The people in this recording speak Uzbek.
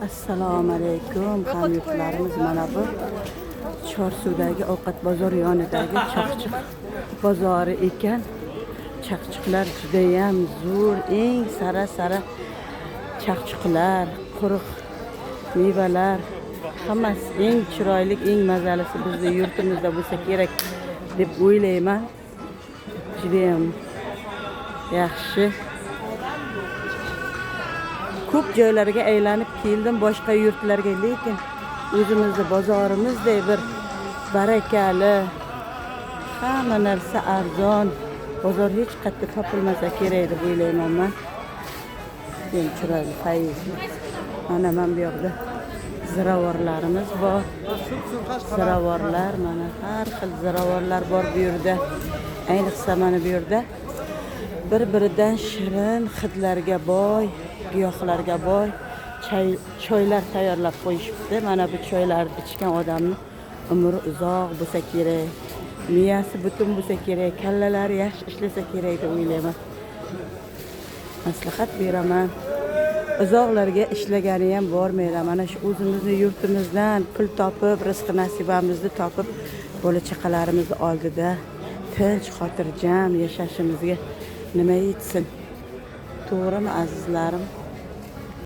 Assalomu alaykum hamyurtlarimiz, mana bu Chorsuvdagi ovqat bozori yonidagi Chaqchiq bozori ekan. Chaqchiqlar juda ham zo'r, eng sara chaqchiqlar, quruq mevalar, hammasi eng chiroyli, eng mazalisi bizning yurtimizda bo'lsa kerak deb o'ylayman. Juda ham yaxshi. Ko'p joylarga aylanib keldim, boshqa yurtlarga, lekin o'zimizning bozorimizday bir barakali, hamma narsa arzon bozor hech qayerda topilmasa kerak deb o'ylayman men. Eng chiroyli fayz. Mana bu yoqda ziravorlarimiz bor. Ziravorlar, mana har xil ziravorlar bor bu yerda. Ayniqsa mana bu yerda bir-biridan shirin hidlarga boy, giyohlarga boy choylar tayyorlab qo'yishibdi. Mana bu choylarni ichgan odamning umri uzoq bo'lsa kerak, miyasi butun bo'lsa kerak, kallalari yaxshi ishlasa kerak deb o'ylayman. Maslahat beraman. Uzoqlarga ishlagani ham bormaydi. Mana shu o'zimizning yurtimizdan pul topib, rizq nasibamizni topib, bola chaqalarimizni oldida tinch, xotirjam yashashimizga nima yetsin? To'g'rimi azizlarim?